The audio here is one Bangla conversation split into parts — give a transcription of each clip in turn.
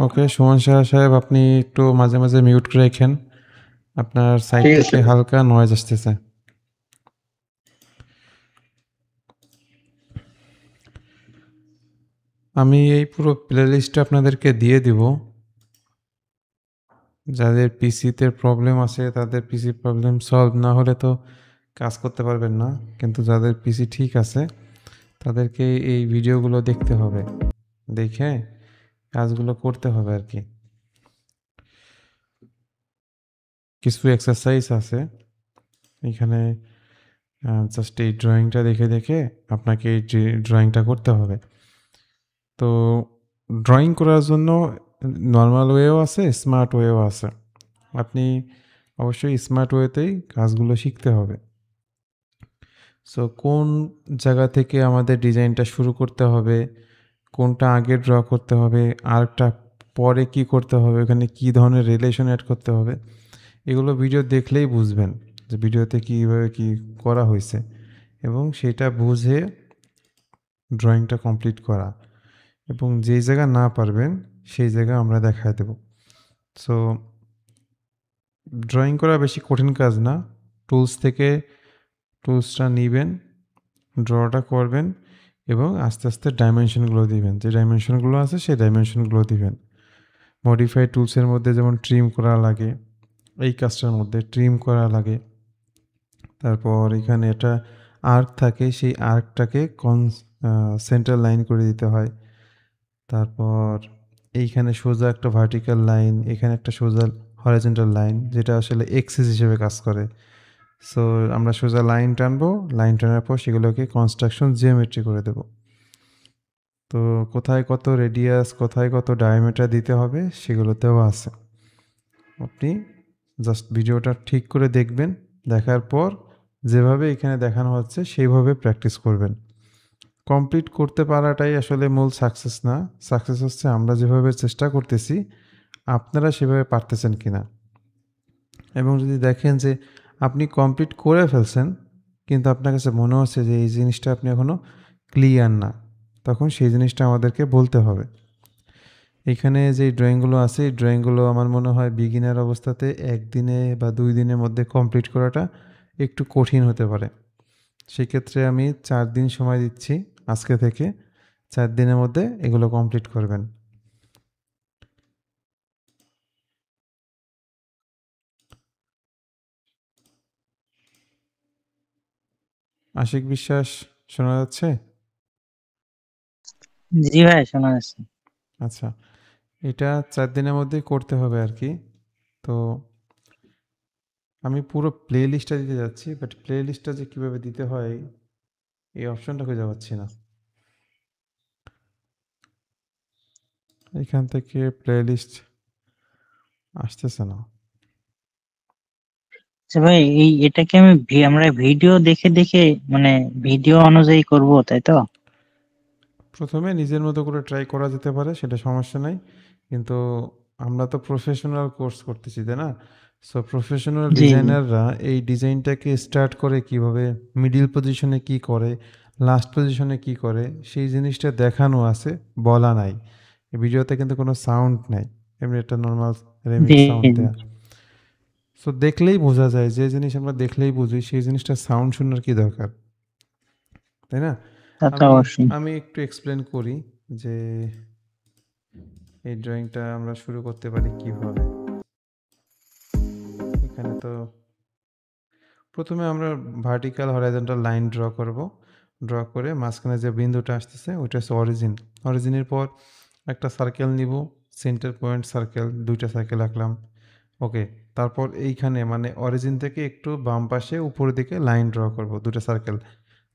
ওকে, সুমন সাহেব আপনি একটু মাঝে মাঝে মিউট করে রাখেন, আপনার সাইড ঠিক থেকে আছে। হালকা নয়েজ আসতেছে। আমি এই পুরো প্লে লিস্টটা আপনাদেরকে দিয়ে দিব। যাদের পিসিতে প্রবলেম আছে তাদের পিসি প্রবলেম সলভ না হলে তো কাজ করতে পারবেন না, কিন্তু যাদের পিসি ঠিক আছে তাদেরকে এই ভিডিওগুলো দেখতে হবে, দেখে কাজগুলো করতে হবে আর কি। কিছু এক্সারসাইজ আছে এখানে, জাস্ট এই ড্রয়িংটা দেখে দেখে আপনাকে এই ড্রয়িংটা করতে হবে। তো ড্রয়িং করার জন্য নর্মাল ওয়েও আছে, স্মার্ট ওয়েও আছে। আপনি অবশ্যই স্মার্ট ওয়েতেই কাজগুলো শিখতে হবে। সো কোন জায়গা থেকে আমাদের ডিজাইনটা শুরু করতে হবে, কোনটা আগে ড্র করতে হবে, আরেকটা পরে কি করতে হবে, ওখানে কী ধরনের রিলেশন অ্যাড করতে হবে, এগুলো ভিডিও দেখলেই বুঝবেন যে ভিডিওতে কীভাবে কী করা হয়েছে, এবং সেটা বুঝে ড্রয়িংটা কমপ্লিট করা, এবং যেই জায়গা না পারবেন সেই জায়গা আমরা দেখায় দেব। সো ড্রয়িং করা বেশি কঠিন কাজ না। টুলস থেকে টুলসটা নিবেন, ড্রটা করবেন এবং আস্তে আস্তে ডাইমেনশনগুলো দিবেন, যে ডাইমেনশনগুলো আছে সেই ডাইমেনশনগুলো দিবেন। মডিফাই টুলসের মধ্যে যেমন ট্রিম করা লাগে, এই কাজটার মধ্যে ট্রিম করা লাগে। তারপর এখানে একটা আর্ক থাকে, সেই আর্কটাকে সেন্টার লাইন করে দিতে হয়। তারপর এইখানে সোজা একটা ভার্টিক্যাল লাইন, এখানে একটা সোজা হরাইজন্টাল লাইন, যেটা আসলে এক্সিস হিসেবে কাজ করে। সো আমরা সোজা লাইন টানবো, লাইন টানার পর সেগুলোকে কনস্ট্রাকশন জিওমেট্রি করে দেব। তো কোথায় কত রেডিয়াস, কোথায় কত ডায়ামিটার দিতে হবে সেগুলোতেও আছে। আপনি জাস্ট ভিডিওটা ঠিক করে দেখবেন, দেখার পর যেভাবে এখানে দেখানো হচ্ছে সেইভাবে প্র্যাকটিস করবেন। কমপ্লিট করতে পারাটাই আসলে মূল সাকসেস না, সাকসেস হচ্ছে আমরা যেভাবে চেষ্টা করতেছি আপনারা সেভাবে পারতেছেন কিনা। এবং যদি দেখেন যে আপনি কমপ্লিট করে ফেলছেন কিন্তু আপনার কাছে মনে হচ্ছে যে এই জিনিসটা আপনি এখনও ক্লিয়ার না, তখন সেই জিনিসটা আমাদেরকে বলতে হবে। এখানে যে ড্রয়িংগুলো আছে এই ড্রয়িংগুলো আমার মনে হয় বিগিনার অবস্থাতে 1 দিনে বা 2 দিনের মধ্যে কমপ্লিট করাটা একটু কঠিন হতে পারে। সেক্ষেত্রে আমি 4 দিন সময় দিচ্ছি আজকে থেকে, 4 দিনের মধ্যে এগুলো কমপ্লিট করবেন। আশিক বিশ্বাস শোনা যাচ্ছে? জি ভাই, শোনা যাচ্ছে। আচ্ছা, এটা 4 দিনের মধ্যেই করতে হবে আর কি। তো আমি পুরো প্লে লিস্টটা দিতে যাচ্ছি, বাট প্লে লিস্টটা যে কীভাবে দিতে হয় এই অপশনটা খুঁজে পাচ্ছি না। এখান থেকে প্লে লিস্ট আসতেছে না। আচ্ছা ভাই, এটাকে আমরা ভিডিও দেখে দেখে মানে ভিডিও অনুযায়ী করব, তাই তো? প্রথমে নিজের মতো করে ট্রাই করা যেতে পারে, সেটা সমস্যা নাই, কিন্তু আমরা তো প্রফেশনাল কোর্স করতেছি তাই না? সো প্রফেশনাল জি জি। ডিজাইনাররা এই ডিজাইনটাকে স্টার্ট করে কিভাবে, মিডিল পজিশনে কি করে, লাস্ট পজিশনে কি করে, সেই জিনিসটা দেখানো আছে, বলা নাই। এই ভিডিওতে কিন্তু কোনো সাউন্ড নাই, এমনি একটা নর্মাল জি রেমিক্স সাউন্ড জি। দেয়া। সো দেখলেই বোঝা যায়, যে জিনিস আমরা দেখলেই বুঝি সেই জিনিসটা সাউন্ড শোনার কি দরকার, তাই না? তা তো আমি অবশ্যই। আমি একটু এক্সপ্লেন করি যে এই ড্রয়িংটা আমরা শুরু করতে পারি কিভাবে। এখানে তো প্রথমে আমরা ভার্টিক্যাল হরাইজন্টাল লাইন ড্র করব। ড্র করে মাঝখানে যে বিন্দুটা আসতেছে ওইটা হচ্ছে অরিজিন। অরিজিনের পর একটা সার্কেল নিব, সেন্টার পয়েন্ট সার্কেল, 2টা সার্কেল আঁকলাম। ওকে, তারপর এইখানে মানে অরিজিন থেকে একটু বাম পাশে উপরের দিকে লাইন ড্র করব, 2টা সার্কেল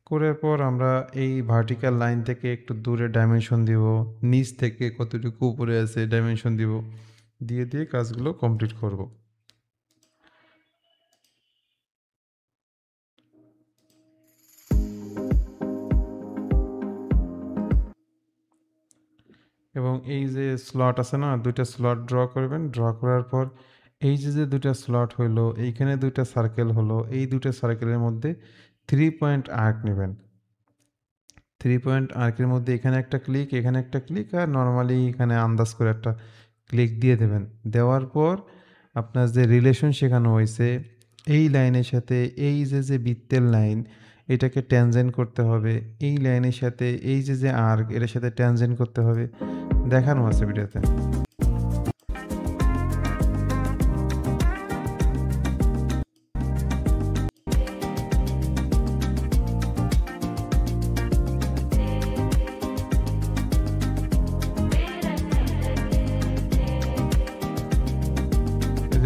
করার পর আমরা এই ভার্টিক্যাল লাইন থেকে একটু দূরে ডাইমেনশন দিব, নিচ থেকে কতটুকু উপরে আছে ডাইমেনশন দিব, দিয়ে দিয়ে কাজগুলো কমপ্লিট করব। এবং এই যে স্লট আছে না, 2টা স্লট ড্র করবেন। ড্র করার পর এই যে 2টা স্লট হইলো, এইখানে 2টা সার্কেল হলো, এই 2টা সার্কেলের মধ্যে 3 পয়েন্ট আর্ক নেবেন। 3 পয়েন্ট আর্কের মধ্যে এখানে একটা ক্লিক, এখানে একটা ক্লিক, আর নরমালি এখানে আন্দাজ করে একটা ক্লিক দিয়ে দেবেন। দেওয়ার পর আপনার যে রিলেশন শেখানো হয়েছে এই লাইনের সাথে এই যে বৃত্তের লাইন, এটাকে ট্যানজেন্ট করতে হবে। এই লাইনের সাথে এই যে আর্ক, এটার সাথে ট্যানজেন্ট করতে হবে, দেখানো আছে ভিডিওতে।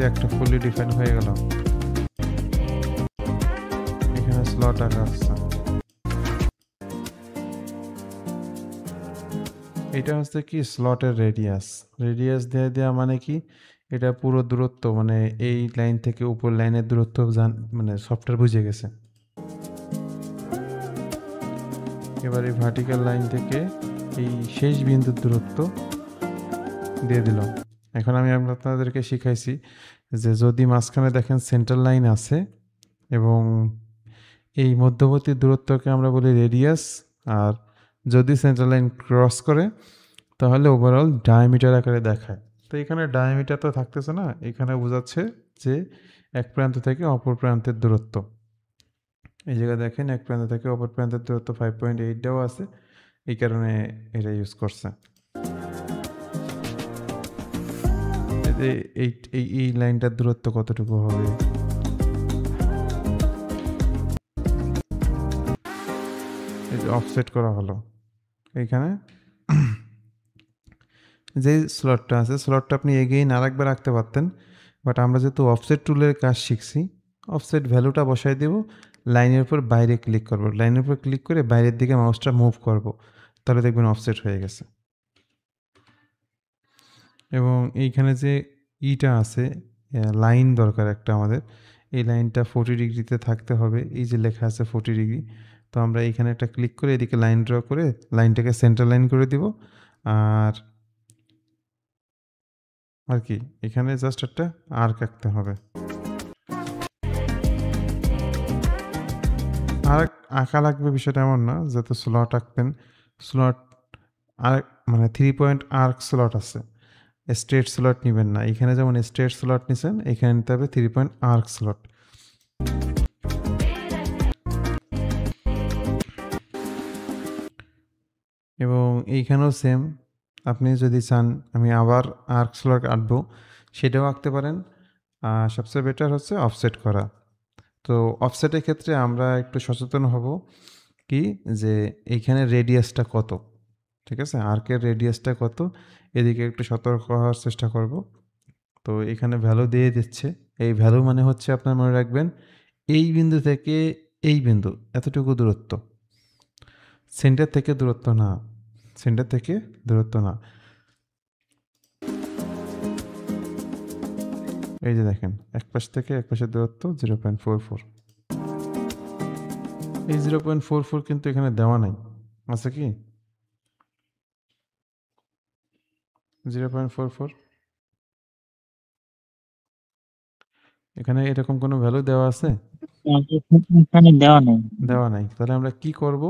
একটা ফুলি ডিফাইন হয়ে গেল, এখানে স্লট আঁকা আসছে। এটা হচ্ছে কি স্লটের রেডিয়াস। রেডিয়াস দিয়ে দেওয়া মানে কি, এটা পুরো দূরত্ব, মানে এই লাইন থেকে উপর লাইনের দূরত্ব মানে সফটওয়্যার বুঝে গেছে। এবার এই ভার্টিক্যাল লাইন থেকে এই শেষ বিন্দুর দূরত্ব দিয়ে দিল। এখন আমি আপনাদেরকে শিখাইছি যে যদি মাঝখানে দেখেন সেন্টার লাইন আছে এবং এই মধ্যবর্তী দূরত্বকে আমরা বলি রেডিয়াস, আর যদি সেন্টার লাইন ক্রস করে তাহলে ওভারঅল ডায়ামিটার আকারে দেখায়। তো এখানে ডায়ামিটার তো থাকতেছে না, এখানে বোঝাচ্ছে যে এক প্রান্ত থেকে অপর প্রান্তের দূরত্ব। এই জায়গায় দেখেন এক প্রান্ত থেকে অপর প্রান্তের দূরত্ব 5.8 দেওয়া আছে, এই কারণে এটা ইউজ করছে। এই লাইনটার দূরত্ব কতটুকু হবে, অফসেট করা হলো। এইখানে যে স্লটটা আছে, স্লটটা আপনি এগেইন আরেকবার রাখতে পারতেন, বাট আমরা যেহেতু অফসেট টুলের কাজ শিখছি, অফসেট ভ্যালুটা বসাই দেব, লাইনের উপর বাইরে ক্লিক করব, লাইনের উপর ক্লিক করে বাইরের দিকে মাউসটা মুভ করব, তাহলে দেখবেন অফসেট হয়ে গেছে। এবং এইখানে যে ইটা আছে, লাইন দরকার একটা আমাদের, এই লাইনটা 40 ডিগ্রিতে থাকতে হবে। এই যে লেখা আছে 40 ডিগ্রি, তো আমরা এইখানে একটা ক্লিক করে এদিকে লাইন ড্র করে লাইনটাকে সেন্টার লাইন করে দিব। আর কি এখানে জাস্ট একটা আর্ক আঁকতে হবে। আর্ক আঁকা লাগবে বিষয়টা এমন না, যত স্লট আঁকবেন, স্লট আর মানে 3 পয়েন্ট আর্ক স্লট আছে, স্ট্রেট স্লট নেবেন না। এখানে যেমন স্ট্রেট স্লট নিছেন, এখানে নিতে হবে 3 পয়েন্ট আর্ক স্লট। এবং এইখানেও সেম, আপনি যদি চান আমি আবার আর্ক স্লট আঁকবো, সেটাও আঁকতে পারেন। সবচেয়ে বেটার হচ্ছে অফসেট করা। তো অফসেটের ক্ষেত্রে আমরা একটু সচেতন হব কি, যে এইখানে রেডিয়াসটা কত, ঠিক আছে, আর্কের রেডিয়াসটা কত, এদিকে একটু সতর্ক হওয়ার চেষ্টা করব। তো এখানে ভ্যালু দিয়ে দিচ্ছে, এই ভ্যালু মানে হচ্ছে আপনার মনে রাখবেন এই বিন্দু থেকে এই বিন্দু এতটুকু দূরত্ব, সেন্টার থেকে দূরত্ব না, সেন্টার থেকে দূরত্ব না। এই যে দেখেন এক পাশ থেকে এক পাশের দূরত্ব 0.44। এই 0.44 কিন্তু এখানে দেওয়া নাই, আছে কি 0.44? এখানে এরকম কোনো ভ্যালু দেওয়া আছে? এখানে দেওয়া নেই। দেওয়া নাই। তাহলে আমরা কি করব,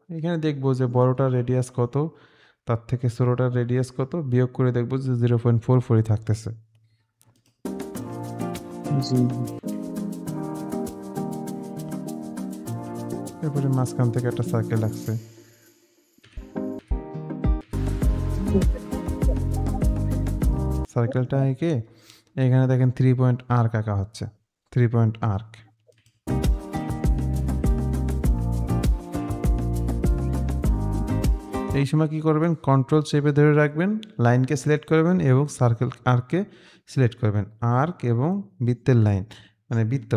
এখানে দেখব যে বড়টার রেডিয়াস কত, তার থেকে ছোটটার রেডিয়াস কত, বিয়োগ করে দেখব যে 0.44 থাকতেছে। এরপরে মাঝখান থেকে একটা সার্কেল লাগছে, সার্কেলটা এঁকে এখানে দেখেন 3 পয়েন্ট আর্ক আঁকা হচ্ছে, 3 পয়েন্ট আর্ক। এই সময় কি করবেন, কন্ট্রোল চেপে ধরে রাখবেন, লাইনকে সিলেক্ট করবেন এবং সার্কেল আর্ককে সিলেক্ট করবেন। আর্ক এবং বৃত্তের লাইন মানে বৃত্ত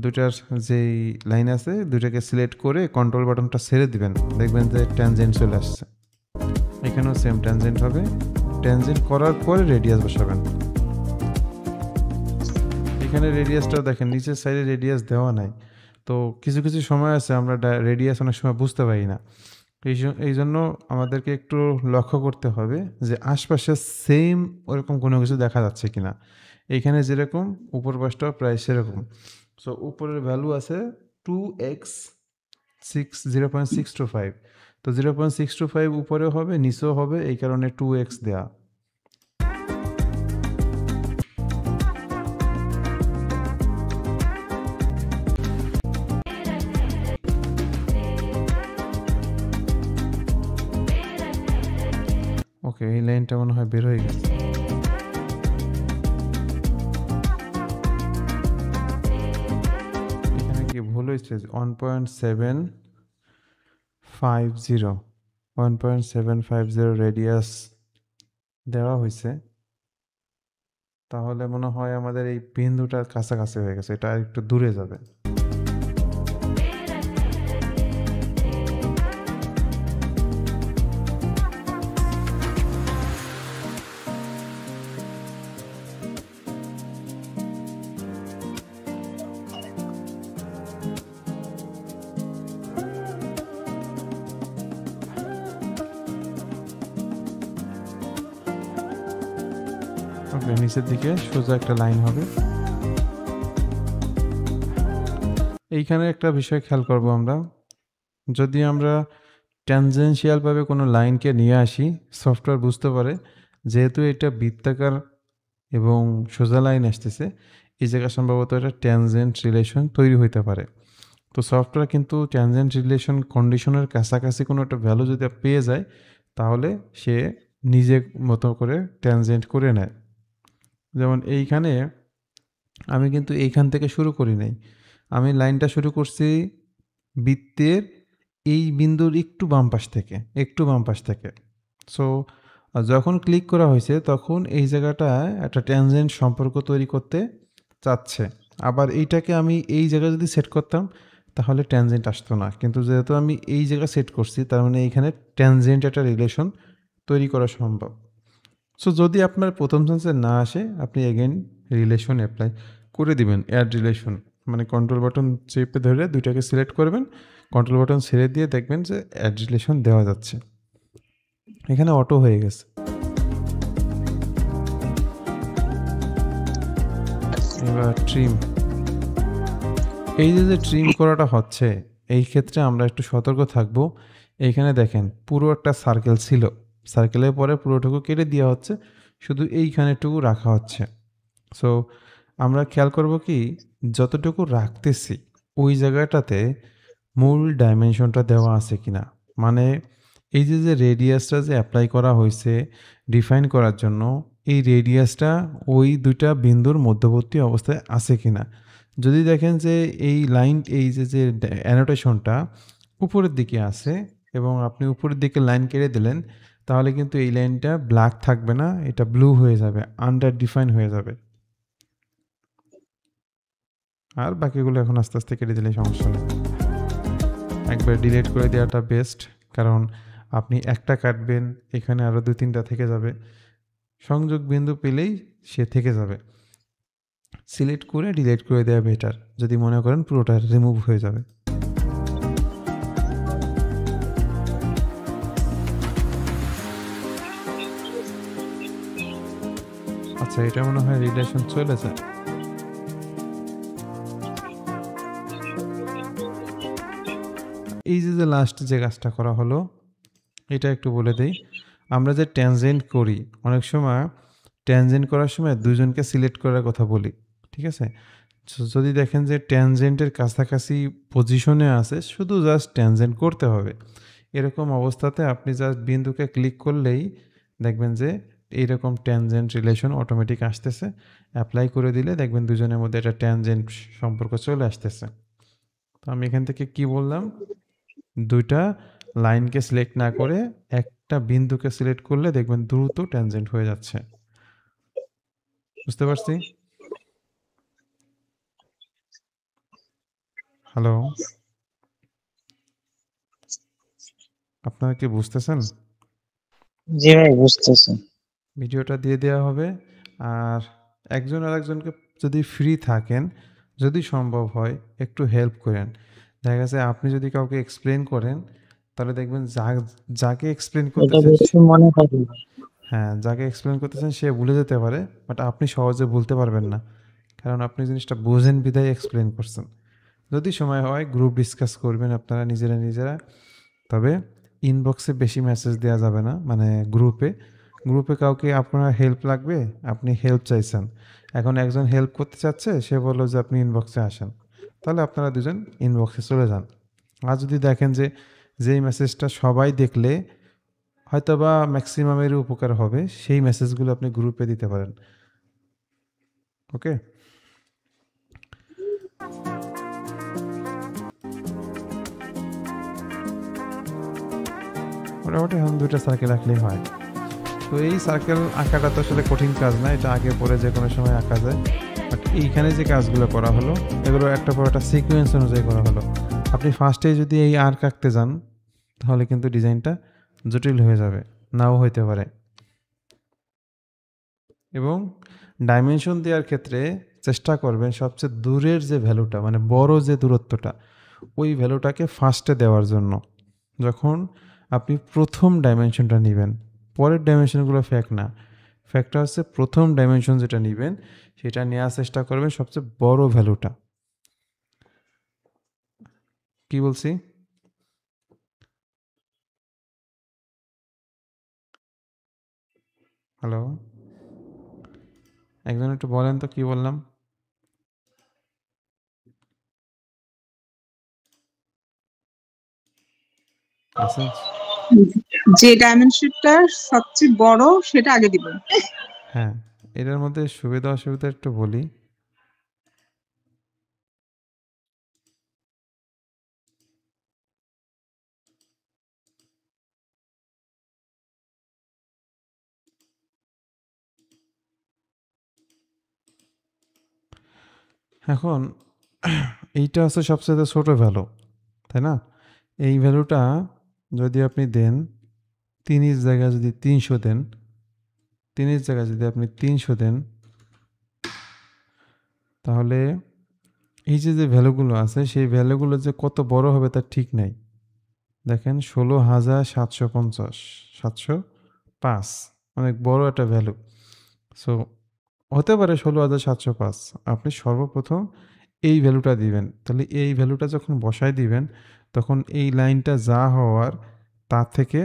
দুটার যেই লাইন আছে দুটাকে সিলেক্ট করে কন্ট্রোল বাটনটা ছেড়ে দিবেন, দেখবেন যে ট্যানজেন্ট চলে আসছে। এখানেও সেম ট্যানজেন্ট হবে, ট্যানজেন্ট করার পরে রেডিয়াস বসাবেন। এখানে রেডিয়াসটা দেখেন নিচের সাইডে রেডিয়াস দেওয়া নাই, তো কিছু কিছু সময় আছে আমরা রেডিয়াস অনেক সময় বুঝতে পারি না। এই জন্য আমাদেরকে একটু লক্ষ্য করতে হবে যে আশপাশে সেম ওরকম কোনো কিছু দেখা যাচ্ছে কিনা। এইখানে যেরকম উপর পাশটাও প্রায় সেরকম। সো উপরের ভ্যালু আছে 2x 0.625, তো 0.625 উপরেও হবে নিচেও হবে, এই কারণে 2x দেয়া। ওকে, এই লাইনটা মনে হয় বের হয়ে গেছে। এখানে কি ভুল হয়েছে? 1.750 রেডিয়াস দেওয়া হয়েছে, তাহলে মনে হয় আমাদের এই বিন্দুটা কাছাকাছি হয়ে গেছে, এটা একটু দূরে যাবে। ওকে, নিচের দিকে সোজা একটা লাইন হবে। এইখানে একটা বিষয় খেয়াল করব আমরা, যদি আমরা ট্যানজেনশিয়ালভাবে কোনো লাইনকে নিয়ে আসি, সফটওয়্যার বুঝতে পারে যেহেতু এটা বৃত্তাকার এবং সোজা লাইন আসতেছে, এই জায়গায় সম্ভবত একটা ট্যানজেন্ট রিলেশন তৈরি হইতে পারে। তো সফটওয়্যার কিন্তু ট্যানজেন্ট রিলেশন কন্ডিশনের কাছাকাছি কোনো একটা ভ্যালু যদি পেয়ে যায়, তাহলে সে নিজের মতো করে ট্যানজেন্ট করে নেয়। যেমন এইখানে আমি কিন্তু এইখান থেকে শুরু করি নাই, আমি লাইনটা শুরু করছি বৃত্তের এই বিন্দুর একটু বাম পাশ থেকে। সো যখন ক্লিক করা হয়েছে তখন এই জায়গাটায় একটা ট্যানজেন্ট সম্পর্ক তৈরি করতে চাচ্ছে। আবার এইটাকে আমি এই জায়গায় যদি সেট করতাম তাহলে ট্যানজেন্ট আসতো না, কিন্তু যেহেতু আমি এই জায়গা সেট করছি তার মানে এইখানে ট্যানজেন্ট একটা রিলেশন তৈরি করা সম্ভব। সো যদি আপনার প্রথম সেন্সে না আসে, আপনি এগেইন রিলেশন অ্যাপ্লাই করে দিবেন, অ্যাড রিলেশন, মানে কন্ট্রোল বাটন চেপে ধরে দুইটাকে সিলেক্ট করবেন, কন্ট্রোল বাটন ছেড়ে দিয়ে দেখবেন যে অ্যাড রিলেশন দেওয়া যাচ্ছে। এখানে অটো হয়ে গেছে। এবার ট্রিম, এই যে ট্রিম করাটা হচ্ছে, এই ক্ষেত্রে আমরা একটু সতর্ক থাকব। এইখানে দেখেন পুরো একটা সার্কেল ছিল, সার্কেলের পরে পুরোটুকু কেটে দেওয়া হচ্ছে, শুধু এইখানেটুকু রাখা হচ্ছে। সো আমরা খেয়াল করব কি, যতটুকু রাখতেছি ওই জায়গাটাতে মূল ডাইমেনশনটা দেওয়া আছে কিনা, মানে এই যে রেডিয়াসটা যে অ্যাপ্লাই করা হয়েছে ডিফাইন করার জন্য, এই রেডিয়াসটা ওই দুইটা বিন্দুর মধ্যবর্তী অবস্থায় আছে কিনা। যদি দেখেন যে এই লাইন, এই যে অ্যানোটেশনটা উপরের দিকে আছে এবং আপনি উপরের দিকে লাইন কেটে দিলেন, তাহলে কিন্তু এই লাইনটা ব্ল্যাক থাকবে না, এটা ব্লু হয়ে যাবে, আন্ডার ডিফাইন হয়ে যাবে। আর বাকিগুলো এখন আস্তে আস্তে কেটে দিলে সমস্যা নেই, একবার ডিলিট করে দেওয়াটা বেস্ট, কারণ আপনি একটা কাটবেন, এখানে আরও 2-3টা থেকে যাবে, সংযোগ বিন্দু পেলেই সে থেকে যাবে। সিলেক্ট করে ডিলিট করে দেওয়া বেটার, যদি মনে করেন পুরোটা রিমুভ হয়ে যাবে। আচ্ছা, এটা মনে হয় রিলেশন চলে যায়। এই যে লাস্ট যে কাজটা করা হলো, এটা একটু বলে দেই। আমরা যে ট্যানজেন্ট করি, অনেক সময় ট্যানজেন্ট করার সময় দুজনকে সিলেক্ট করার কথা বলি, ঠিক আছে? যদি দেখেন যে ট্যানজেন্টের কাছাকাছি পজিশনে আছে, শুধু জাস্ট ট্যানজেন্ট করতে হবে। এরকম অবস্থাতে আপনি জাস্ট বিন্দুকে ক্লিক করলেই দেখবেন যে এইরকম ট্যানজেন্ট রিলেশন অটোমেটিক আসতেছে। অ্যাপ্লাই করে দিলে দেখবেন দুজনের মধ্যে একটা ট্যানজেন্ট সম্পর্ক চলে আসতেছে। তো আমি এখান থেকে কি বললাম, দুইটা লাইনকে সিলেক্ট না করে একটা বিন্দুকে সিলেক্ট করলে দেখবেন দ্রুত ট্যানজেন্ট হয়ে যাচ্ছে। বুঝতে পারছি? হ্যালো, আপনারা কি বুঝতেছেন? জি ভাই, বুঝতেছি। ভিডিওটা দিয়ে দেওয়া হবে, আর একজন আরেকজনকে যদি ফ্রি থাকেন, যদি সম্ভব হয় একটু হেল্প করেন। দেখা গেছে আপনি যদি কাউকে এক্সপ্লেন করেন, তাহলে দেখবেন যাকে এক্সপ্লেন এটা করতেছেন, বেশি মনে থাকে না। হ্যাঁ, যাকে এক্সপ্লেন করতেছেন সে ভুলে যেতে পারে, বাট আপনি সহজে ভুলতে পারবেন না, কারণ আপনি জিনিসটা বোঝেন বিধায় এক্সপ্লেন করছেন। যদি সময় হয় গ্রুপ ডিসকাস করবেন আপনারা নিজেরা নিজেরা, তবে ইনবক্সে বেশি মেসেজ দেওয়া যাবে না, মানে গ্রুপে গ্রুপে কাউকে আপনার হেল্প লাগবে, আপনি হেল্প চাইছেন, এখন একজন হেল্প করতে চাচ্ছে, সে বললো যে আপনি ইনবক্সে আসেন, তাহলে আপনারা দুজন ইনবক্সে চলে যান। আর যদি দেখেন যে যেই মেসেজটা সবাই দেখলে হয়তো বা ম্যাক্সিমামেরই উপকার হবে, সেই মেসেজগুলো আপনি গ্রুপে দিতে পারেন। ওকে, মোটামুটি এখন 2টা সার্কেল আঁকলেই হয়। তো এই সার্কেল আঁকাটা তো আসলে কঠিন কাজ না, এটা আগে পরে যে কোনো সময় আঁকা যায়। বাট এইখানে যে কাজগুলো করা হলো, এগুলো একটা পর একটা সিকোয়েন্স অনুযায়ী করা হলো। আপনি ফার্স্টেই যদি এই আর্ক আঁকতে যান, তাহলে কিন্তু ডিজাইনটা জটিল হয়ে যাবে, নাও হইতে পারে। এবং ডাইমেনশন দেওয়ার ক্ষেত্রে চেষ্টা করবেন সবচেয়ে দূরের যে ভ্যালুটা, মানে বড় যে দূরত্বটা, ওই ভ্যালুটাকে ফার্স্টে দেওয়ার জন্য। যখন আপনি প্রথম ডাইমেনশনটা নেবেন, পরের ডাইমেনশনগুলো ফ্যাক্ট না, ফ্যাক্টটা হচ্ছে প্রথম ডাইমেনশন যেটা নেবেন সেটা নেওয়ার চেষ্টা করবেন সবচেয়ে বড় ভ্যালুটা। কি বলছি? হ্যালো, একজন একটু বলেন তো কি বললাম? আছেন? যে ডাইমেনশনটা সবচেয়ে বড় সেটা আগে দিব। হ্যাঁ, এটার মধ্যে সুবিধা অসুবিধা একটু বলি। এখন এইটা হচ্ছে সবচেয়ে ছোট ভ্যালু, তাই না? এই ভ্যালুটা যদি আপনি দেন 3 জায়গায় যদি 300 দেন, 3 জায়গায় যদি আপনি 300 দেন, তাহলে এই যে যে ভ্যালুগুলো আছে সেই ভ্যালুগুলো যে কত বড় হবে তার ঠিক নাই। দেখেন 16,750, 705, অনেক বড় একটা ভ্যালু। সো হতে পারে 16,705। আপনি সর্বপ্রথম এই ভ্যালুটা দিবেন, তাহলে এই ভ্যালুটা যখন বসায় দিবেন, তখন এই লাইনটা যা হওয়ার তার থেকে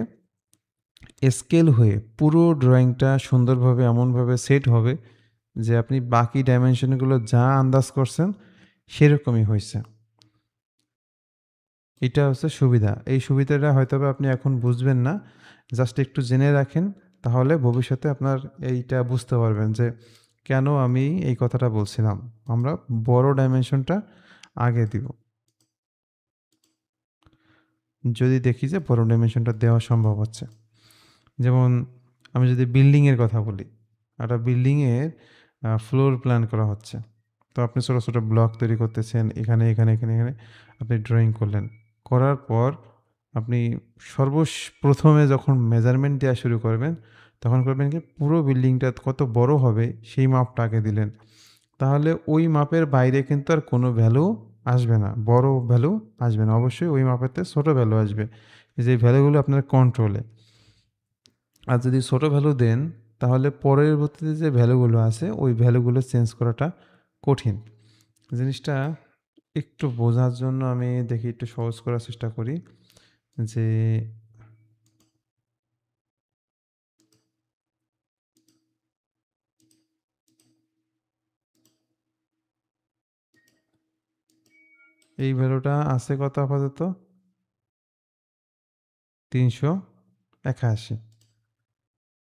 স্কেল হয়ে পুরো ড্রয়িংটা সুন্দরভাবে এমনভাবে সেট হবে যে আপনি বাকি ডাইমেনশনগুলো যা আন্দাজ করছেন সেরকমই হয়েছে। এটা হচ্ছে সুবিধা। এই সুবিধাটা হয়তোবা আপনি এখন বুঝবেন না, জাস্ট একটু জেনে রাখেন, তাহলে ভবিষ্যতে আপনার এইটা বুঝতে পারবেন যে কেন আমি এই কথাটা বলছিলাম। আমরা বড় ডাইমেনশনটা আগে দিব, যদি দেখি যে বড় ডাইমেনশনটা দেওয়া সম্ভব হচ্ছে। যেমন আমি যদি বিল্ডিংয়ের কথা বলি, একটা বিল্ডিংয়ের ফ্লোর প্ল্যান করা হচ্ছে, তো আপনি ছোটো ছোটো ব্লক তৈরি করতেছেন, এখানে এখানে এখানে এখানে আপনি ড্রয়িং করলেন, করার পর আপনি প্রথমে যখন মেজারমেন্ট দেওয়া শুরু করবেন, তখন করবেন কি পুরো বিল্ডিংটা কত বড় হবে সেই মাপটা আগে দিলেন, তাহলে ওই মাপের বাইরে কিন্তু আর কোনো ভ্যালু আসবে না, বড় ভ্যালু আসবে না, অবশ্যই ওই মাপেতে ছোটো ভ্যালু আসবে, যে ভ্যালুগুলো আপনার কন্ট্রোলে। আর যদি ছোট ভ্যালু দেন, তাহলে পরবর্তীতে যে ভ্যালুগুলো আছে ওই ভ্যালুগুলো চেঞ্জ করাটা কঠিন। জিনিসটা একটু বোঝার জন্য আমি দেখি একটু সহজ করার চেষ্টা করি, যে এই ভ্যালুটা আছে কত আপাতত? 381।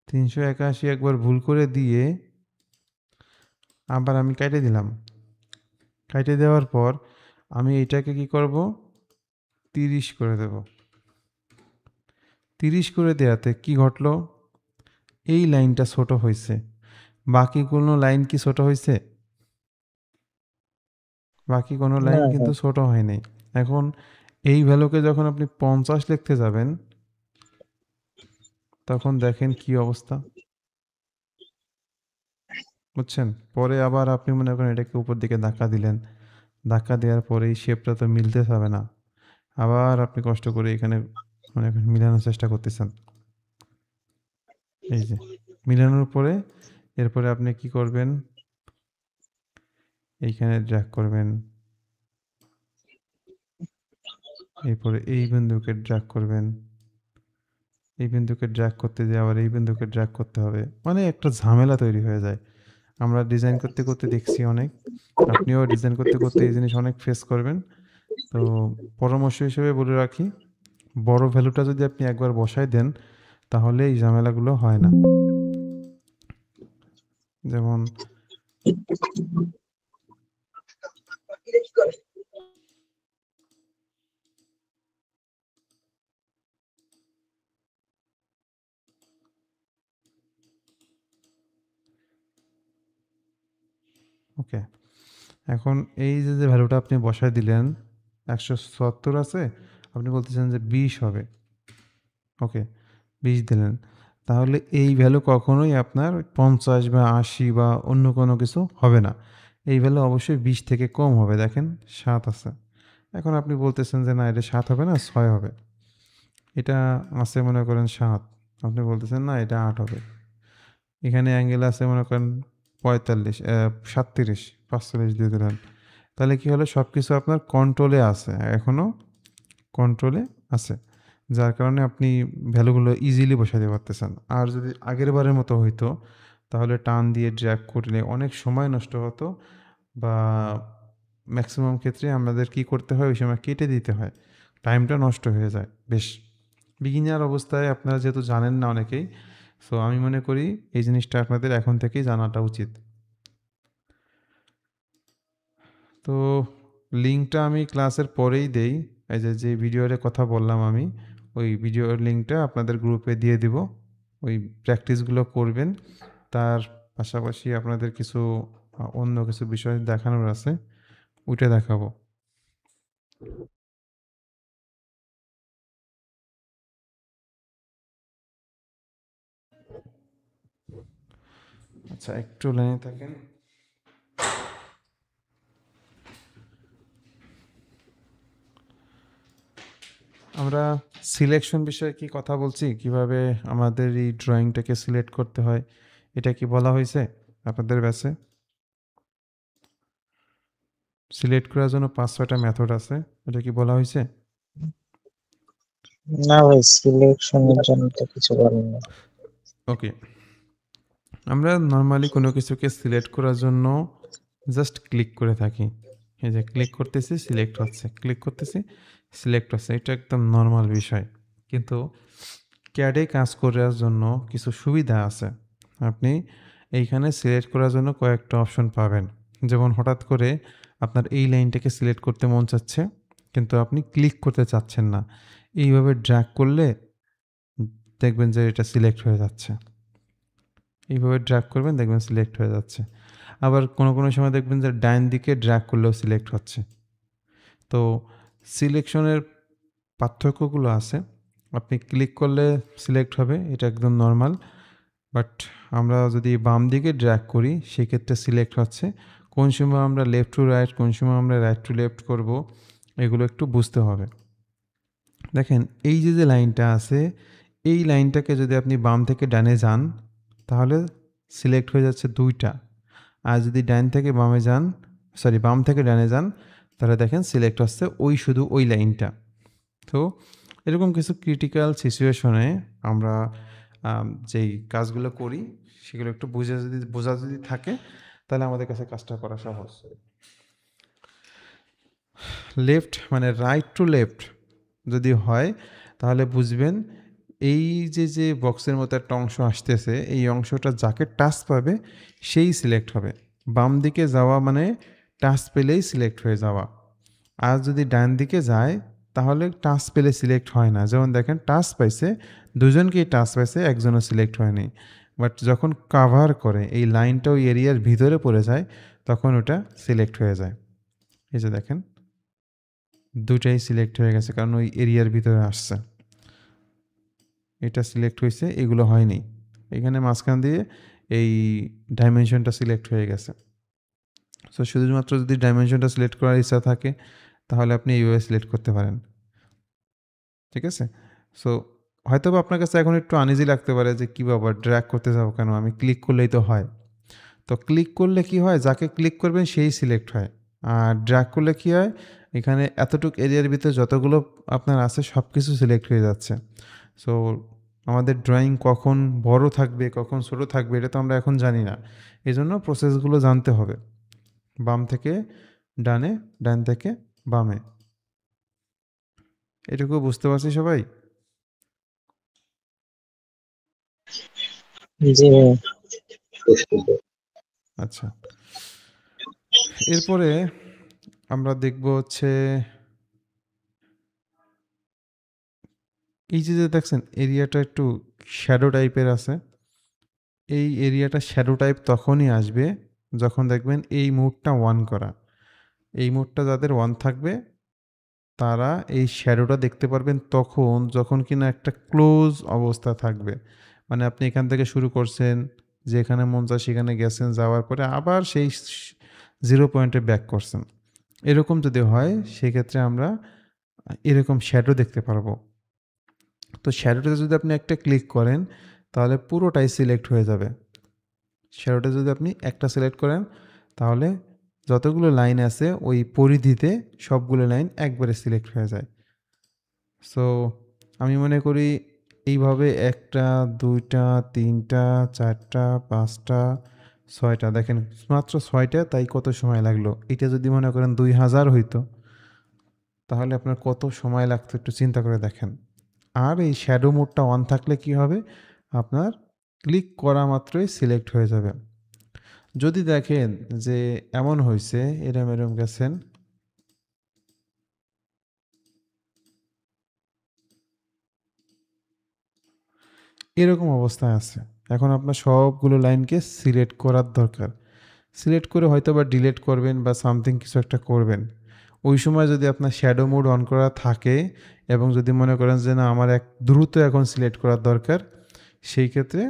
381 একবার ভুল করে দিয়ে আবার আমি কেটে দিলাম। কেটে দেওয়ার পর আমি এইটাকে কি করব, 30 করে দেব। 30 করে দেওয়াতে কি ঘটলো, এই লাইনটা ছোট হয়েছে, বাকি কোনো লাইন কি ছোট হয়েছে? বাকি কোনো না লাইন কিন্তু ছোট হয়নি। এখন এই ভ্যালুকে যখন আপনি 50 লিখতে যাবেন, তখন দেখেন কি অবস্থা, বুঝছেন? পরে আবার আপনি মনে করেন এটাকে উপর দিকে ধাক্কা দিলেন, ধাক্কা দেওয়ার পরে এই শেপটা তো মিলতে হবে না, আবার আপনি কষ্ট করে এখানে মনে করেন মিলানোর চেষ্টা করতেছেন। এই যে মিলানোর পরে এরপরে আপনি কি করবেন, এইখানে ড্র্যাগ করবেন, এরপরে এই বিন্দুকে ড্র্যাগ করবেন, এই বিন্দুকে ড্র্যাগ করতে যেয়ে আবার এই বিন্দুকে ড্র্যাগ করতে হবে, মানে একটা ঝামেলা তৈরি হয়ে যায়। আমরা ডিজাইন করতে করতে দেখছি অনেক, আপনিও ডিজাইন করতে করতে এই জিনিস অনেক ফেস করবেন। তো পরামর্শ হিসেবে বলে রাখি, বড় ভ্যালুটা যদি আপনি একবার বসায় দেন তাহলে এই ঝামেলাগুলো হয় না। যেমন ওকে, এখন এই যে ভ্যালুটা আপনি বসায় দিলেন 170 আছে, আপনি বলতেছেন যে 20 হবে। ওকে, 20 দিলেন, তাহলে এই ভ্যালু কখনোই আপনার 50 বা 80 বা অন্য কোনো কিছু হবে না। এই ভ্যালু অবশ্যই 20 থেকে কম হবে। দেখেন 7 আছে, এখন আপনি বলতেছেন যে না এটা 7 হবে না 6 হবে। এটা আছে মনে করেন 7, আপনি বলতেছেন না এটা 8 হবে। এখানে অ্যাঙ্গেল আছে মনে করেন 45, 37, 45 দিয়ে দিলেন। তাহলে কি হলো, সব কিছু আপনার কন্ট্রোলে আছে, এখনও কন্ট্রোলে আছে, যার কারণে আপনি ভ্যালুগুলো ইজিলি বসাতে পারতেছেন। আর যদি আগের বারের মতো হইতো তাহলে টান দিয়ে ড্র্যাগ করলে অনেক সময় নষ্ট হতো, বা ম্যাক্সিমাম ক্ষেত্রে আমাদের কি করতে হয়, ওই সময় কেটে দিতে হয়, টাইমটা নষ্ট হয়ে যায় বেশ। বিগিনার অবস্থায় আপনারা যেহেতু জানেন না অনেকেই, সো আমি মনে করি এই জিনিসটা আপনাদের এখন থেকেই জানাটা উচিত। তো লিঙ্কটা আমি ক্লাসের পরেই দেই, এই যে ভিডিওর কথা বললাম আমি, ওই ভিডিওর লিঙ্কটা আপনাদের গ্রুপে দিয়ে দিব। ওই প্র্যাকটিসগুলো করবেন, তার পাশাপাশি আপনাদের কিছু অন্য কিছু বিষয় দেখানোর আছে, ওইটা দেখাবো। আচ্ছা, একটু লাইনে থাকেন। আমরা সিলেকশন বিষয়ে কি কথা বলছি, কিভাবে আমাদের এই ড্রয়িংটাকে সিলেক্ট করতে হয়, এটা কি বলা হয়েছে আপনাদের ব্যাচে? সিলেক্ট করার জন্য 5-6টা মেথড আছে, এটা কি বলা হয়েছে? না ভাই, সিলেকশনের জন্য তো কিছু বলেন না। ওকে, আমরা নর্মালি কোনো কিছুকে সিলেক্ট করার জন্য জাস্ট ক্লিক করে থাকি। এই যে ক্লিক করতেছি সিলেক্ট হচ্ছে, ক্লিক করতেছি সিলেক্ট হচ্ছে, এটা একদম নর্মাল বিষয়। কিন্তু ক্যাডে কাজ করার জন্য কিছু সুবিধা আছে। আপনি এইখানে সিলেক্ট করার জন্য কয়েকটা অপশন পাবেন। যেমন হঠাৎ করে আপনার এই লাইনটাকে সিলেক্ট করতে মন চাচ্ছে, কিন্তু আপনি ক্লিক করতে চাচ্ছেন না, এইভাবে ড্র্যাগ করলে দেখবেন যে এটা সিলেক্ট হয়ে যাচ্ছে। এইভাবে ড্র্যাগ করবেন, দেখবেন সিলেক্ট হয়ে যাচ্ছে। আবার কোনো সময় দেখবেন যে ডাইন দিকে ড্র্যাগ করলেও সিলেক্ট হচ্ছে। তো সিলেকশনের পার্থক্যগুলো আছে। আপনি ক্লিক করলে সিলেক্ট হবে, এটা একদম নর্মাল। বাট আমরা যদি বাম দিকে ড্র্যাগ করি সেক্ষেত্রে সিলেক্ট হচ্ছে। কোন সময় আমরা লেফট টু রাইট, কোন সময় আমরা রাইট টু লেফট করব, এগুলো একটু বুঝতে হবে। দেখেন এই যে লাইনটা আছে, এই লাইনটাকে যদি আপনি বাম থেকে ডানে যান তাহলে সিলেক্ট হয়ে যাচ্ছে 2টা। আর যদি ডান থেকে বামে যান, সরি বাম থেকে ডানে যান, তাহলে দেখেন সিলেক্ট হচ্ছে শুধু ওই লাইনটা। তো এরকম কিছু ক্রিটিক্যাল সিচুয়েশনে আমরা যেই কাজগুলো করি সেগুলো একটু বোঝা যদি থাকে তাহলে আমাদের কাছে কাজটা করা সহজ। লেফট মানে রাইট টু লেফট যদি হয় তাহলে বুঝবেন এই যে বক্সের মতো একটা অংশ আসতেছে, এই অংশটা যাকে টাচ পাবে সেই সিলেক্ট হবে। বাম দিকে যাওয়া মানে টাচ পেলেই সিলেক্ট হয়ে যাওয়া। আর যদি ডান দিকে যায় তাহলে টাচ পেলে সিলেক্ট হয় না। যেমন দেখেন টাচ পাইছে, দুজনকেই টাচ পাইছে, একজনও সিলেক্ট হয়নি। বাট যখন কাভার করে এই লাইনটা ওই এরিয়ার ভিতরে পড়ে যায় তখন ওটা সিলেক্ট হয়ে যায়। এই যে দেখেন দুটাই সিলেক্ট হয়ে গেছে কারণ ওই এরিয়ার ভিতরে আসছে। এটা সিলেক্ট হয়েছে, এগুলো হয়নি। এখানে মাঝখান দিয়ে এই ডাইমেনশনটা সিলেক্ট হয়ে গেছে। সো শুধুমাত্র যদি ডাইমেনশনটা সিলেক্ট করার ইচ্ছা থাকে তাহলে আপনি এইভাবে সিলেক্ট করতে পারেন। ঠিক আছে? সো হয়তো বা আপনার কাছে এখন একটু আনইজি লাগতে পারে যে কী ব্যাপার ড্র্যাগ করতে যাবো কেন, আমি ক্লিক করলেই তো হয়। তো ক্লিক করলে কি হয়, যাকে ক্লিক করবেন সেই সিলেক্ট হয়। আর ড্র্যাগ করলে কি হয়, এখানে এতটুকু এরিয়ার ভিতরে যতগুলো আপনার আছে সব কিছু সিলেক্ট হয়ে যাচ্ছে। সো আমাদের ড্রয়িং কখন বড় থাকবে কখন ছোট থাকবে এটা তো আমরা এখন জানি না, এই জন্য প্রসেসগুলো জানতে হবে। বাম থেকে ডানে, ডান থেকে বামে, এটুকু বুঝতে পারছি সবাই? জি ভাইয়া। আচ্ছা, এরপরে আমরা দেখব হচ্ছে এই যে দেখছেন এরিয়াটা একটু শ্যাডো টাইপের আছে, এই এরিয়াটা শ্যাডো টাইপ তখনই আসবে যখন দেখবেন এই মুডটা অন করা। এই মুডটা যাদের অন থাকবে তারা এই শ্যাডোটা দেখতে পারবেন তখন যখন কিনা একটা ক্লোজ অবস্থা থাকবে, মানে আপনি এখান থেকে শুরু করছেন, যেখানে মন চায় সেখানে গেছেন, যাওয়ার পরে আবার সেই জিরো পয়েন্টে ব্যাক করছেন, এরকম যদি হয় সেক্ষেত্রে আমরা এরকম শ্যাডো দেখতে পারবো। তো শ্যাডোতে যদি আপনি একটা ক্লিক করেন তাহলে পুরোটাই সিলেক্ট হয়ে যাবে। শ্যাডোটা যদি আপনি একটা সিলেক্ট করেন তাহলে যতগুলো লাইন আছে ওই পরিধিতে সবগুলো লাইন একবারে সিলেক্ট হয়ে যায়। সো আমি মনে করি এইভাবে 1টা 2টা 3টা 4টা 5টা 6টা, দেখেন মাত্র 6টা, তাই কত সময় লাগলো। এটা যদি মনে করেন 2000 হইতো তাহলে আপনার কত সময় লাগতো একটু চিন্তা করে দেখেন। আর এই শ্যাডো মোডটা অন থাকলে কি হবে, আপনার ক্লিক করা মাত্রই সিলেক্ট হয়ে যাবে। যদি দেখেন যে এমন হয়েছে এরম এরম গেছেন, এরকম অবস্থায় আছে, এখন আপনার সবগুলো লাইনকে সিলেক্ট করার দরকার। সিলেক্ট করে হয়তো বা ডিলিট করবেন বা সামথিং কিছু একটা করবেন। ওই সময় যদি আপনার শ্যাডো মোড অন করা থাকে এবং যদি মনে করেন যে না আমার দ্রুত এখন সিলেক্ট করার দরকার, সেই ক্ষেত্রে